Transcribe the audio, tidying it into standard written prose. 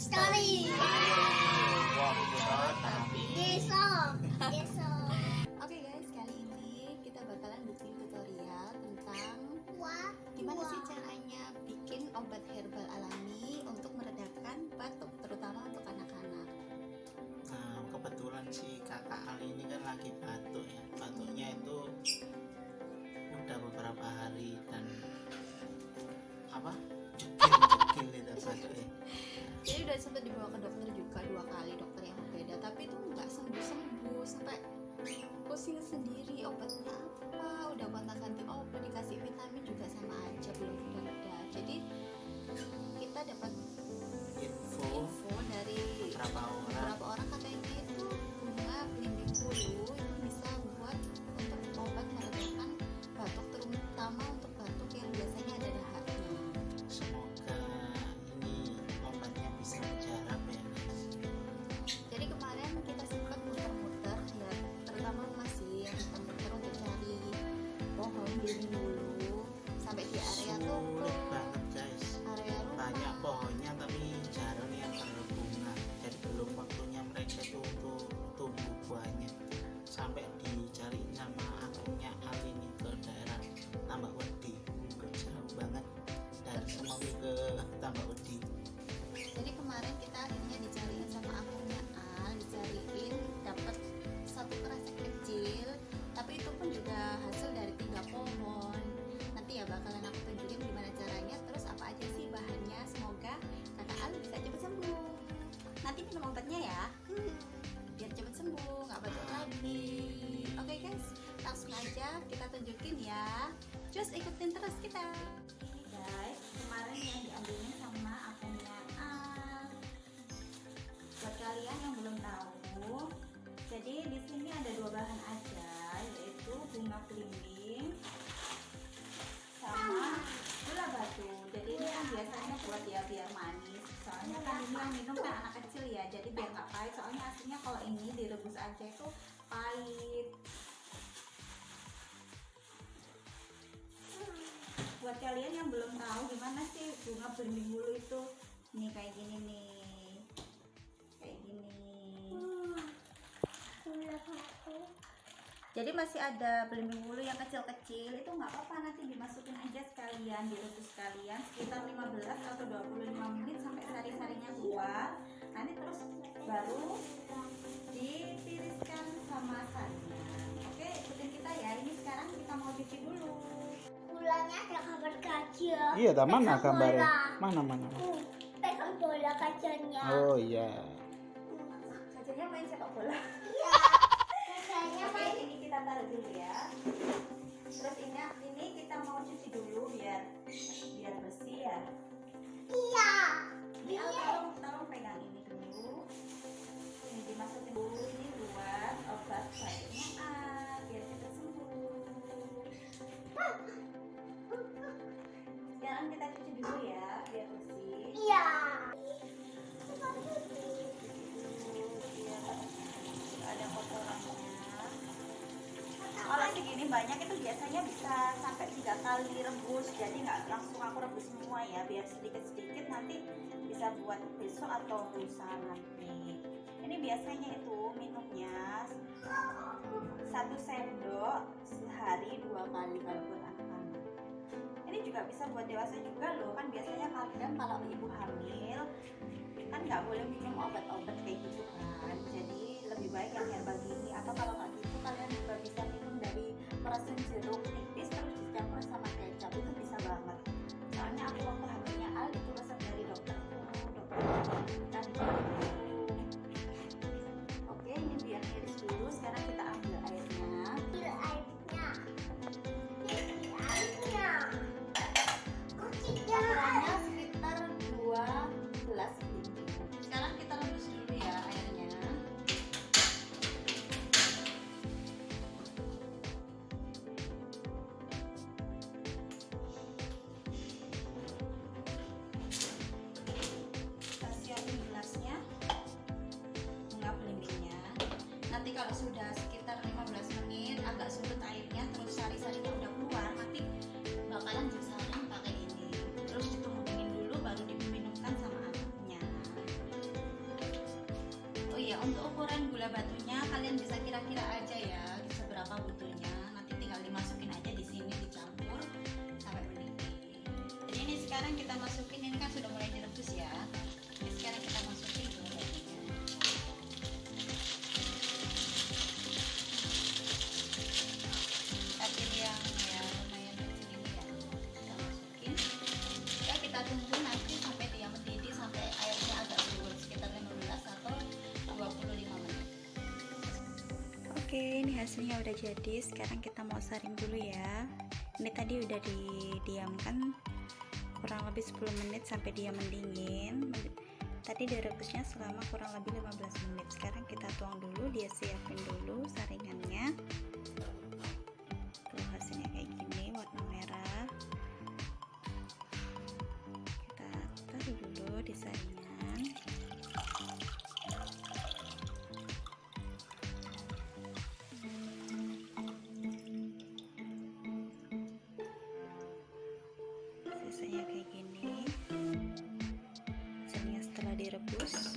Story. Oke guys, kali ini kita bakalan bikin tutorial tentang gimana sih caranya bikin obat herbal alami untuk meredakan batuk, terutama untuk anak-anak. Nah, kebetulan si kakak Ali ini kan lagi batuk ya. Batuknya itu udah beberapa hari dan cekil itu batuknya. Jadi udah sempat dibawa ke dokter juga 2 kali, dokter yang berbeda, tapi itu nggak sembuh-sembuh, sampai pusing sendiri. Obatnya apa? Udah gonta-ganti obat, dikasih vitamin juga sama aja belum reda. Jadi kita dapat info dari beberapa orang katanya itu bunga belimbing bulu itu bisa buat untuk obat meredakan batuk, terutama untuk batuk yang biasanya ada dahaknya. Semoga ini obatnya bisa mujarab ya. Jadi kemarin kita sempat muter-muter ya, terutama masih yang muter-muter untuk cari pohon belimbing bulu sampai di area tuh Sulit banget guys. area rumah. Banyak pohonnya tapi jarang yang berbunga. Jadi belum waktunya mereka itu untuk tumbuh buahnya. Sampai dicari nama akunnya Ali ini ke daerah Tambak Wedi. Jauh banget dari Semowi ke Tambak Wedi. Jadi kemarin kita akhirnya dicariin sama akunnya Al, dicariin dapat satu kresek kecil, tapi itu pun juga hasil dari 3 pohon. Nanti ya bakalan aku tunjukin gimana caranya, terus apa aja sih bahannya. Semoga kakak Al bisa cepet sembuh. Nanti minum obatnya ya, biar cepet sembuh, nggak batuk lagi. Oke guys, langsung aja kita tunjukin ya. Just ikutin terus kita. Guys, kemarin yang diambilnya sama akunnya Al. Buat kalian yang belum tahu, jadi di sini ada 2 bahan aja, yaitu bunga belimbing sama gula batu. Jadi ini kan biasanya buat ya biar manis. Soalnya kan ini yang minum kan anak kecil ya, jadi biar nggak pahit. Soalnya aslinya kalau ini direbus aja itu pahit. Buat kalian yang belum tahu gimana sih bunga belimbing bulu itu, nih kayak gini nih, kayak gini. Jadi masih ada belimbing bulu yang kecil-kecil, itu nggak apa-apa, nanti dimasukin aja sekalian, direbus sekalian sekitar 15 atau 25 menit sampai sari-sarinya keluar. Nanti terus baru ditiriskan sama santan. Oke, ikutin kita ya. Ini sekarang kita mau cuci dulu. Gulanya ada gambar gajah. Iya, mana Pegang gambarnya? bola. Mana? Pegang bola gajahnya. Oh iya. Gajahnya main sepak bola. Iya. Gajahnya Oke, main. ini kita taruh dulu ya. Terus ini kita mau cuci dulu biar bersih ya. Iya. Ini tolong pegang ini dulu. Ini dimasukin dulu, ini buat obat batuknya biar cepat sembuh. Sekarang kita cuci dulu ya biar bersih. Iya. Biar ada kotorannya. Kalau segini banyak itu biasanya bisa sampai 3 kali rebus, jadi nggak langsung aku rebus semua ya, biar sedikit-sedikit nanti bisa buat besok atau lusa nanti. Ini biasanya itu minumnya 1 sendok sehari 2 kali kalau buat anak-anak. Ini juga bisa buat dewasa juga loh, kan biasanya kadang kalau ibu hamil kan nggak boleh minum obat-obat kayak gitu kan, jadi lebih baik yang herbal gini. Atau kalau nggak gitu kalian juga bisa minum dari perasan jeruk tipis terus dicampur sama kecap, itu bisa banget. Soalnya aku waktu hamilnya Al itu resep dari dokterku kan. Oke, ini biar iris dulu. Sekarang kita ambil airnya. Ambil airnya. Ambil airnya. Takarannya sekitar 2 gelas gitu. Sekarang kita rebus dulu ya airnya. gula batunya kalian bisa kira-kira aja ya seberapa butuhnya. Nanti tinggal dimasukin aja di sini, dicampur sampai mendidih. Jadi ini sekarang kita masukin, ini kan sudah mulai direbus ya. Ini sekarang kita masukin gula batunya. Tapi yang ya lumayan kecil ini ya. Kita masukin. Ya kita tunggu nanti sampai dia mendidih, sampai airnya agak surut sekitar 15 atau 25 menit. Oke, ini hasilnya udah jadi. Sekarang kita mau saring dulu ya. Ini tadi udah didiamkan kurang lebih 10 menit sampai dia mendingin. Tadi direbusnya selama kurang lebih 15 menit. Sekarang kita tuang dulu, dia siapin dulu saringannya. Tuh hasilnya kayak gini, warna merah. Kita taruh dulu di saringan. Sisanya kayak gini. Hasilnya setelah direbus.